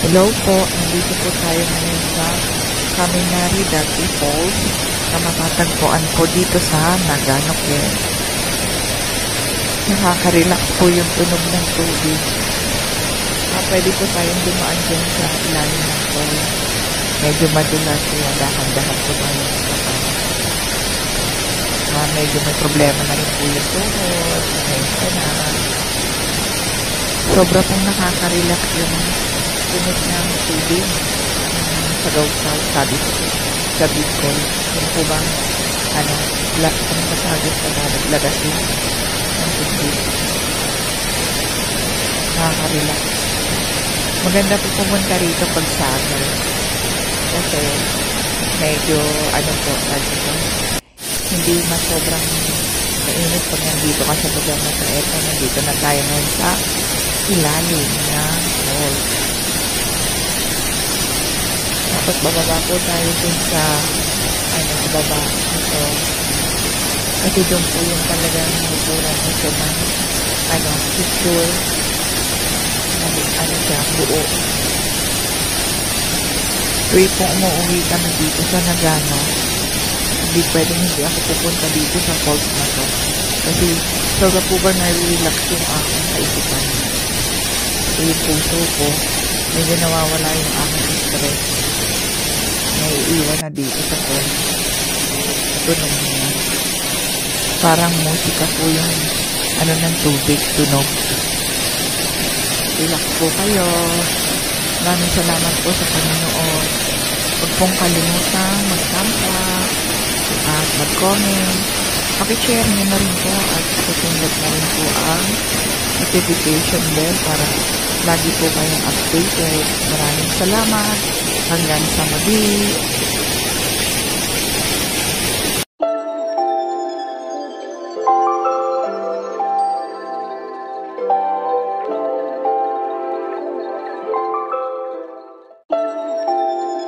Hello po, nandito po tayo ngayon sa Kaminari Dati Falls na matatagpuan po dito sa Nagano, Quezon. Nakaka-relax po yung tunog ng tubig. Pwede po tayong dumaan dyan sa ilalim ng falls. Medyo madulas kaya dahan-dahan po tayo medyo may problema na rin po yung tuhod. Sobra pong nakaka-relax yung tunog ng tubig sa gawsaw, sabi ko sa Bicol. Yun po bang masagos sa lagasin ng tubig. Nakaka-relax. Maganda po pumunta rito pag summer kasi medyo hindi sobrang mainit pag nandito ka sa lugar na sa eto. Nandito na tayo ngayon sa ilalim ng falls. Tapos bababa po tayo dun sa baba ito. Kasi doon po yung talagang naguturan ito ng picture siya, buo. Tuwing po umuwi kami dito sa Nagano, hindi pwedeng hindi ako pupunta dito sa falls na to. Kasi sobra po ba na-relax yung aking kaisipan. So yung puso ko, medyo nawawala yung aking stress. Naiiwan na dito sa falls. Tunog niya. Parang musika po yung ng tubig, tunog. Relax po kayo. Maraming salamat po sa Panginoon. Huwag pong kalimutan magtampa at mag-comment. Pakishare nyo na rin po at pakipindot na rin po ang notification bell para lagi po kayong updated. Maraming salamat. Hanggang sa muli.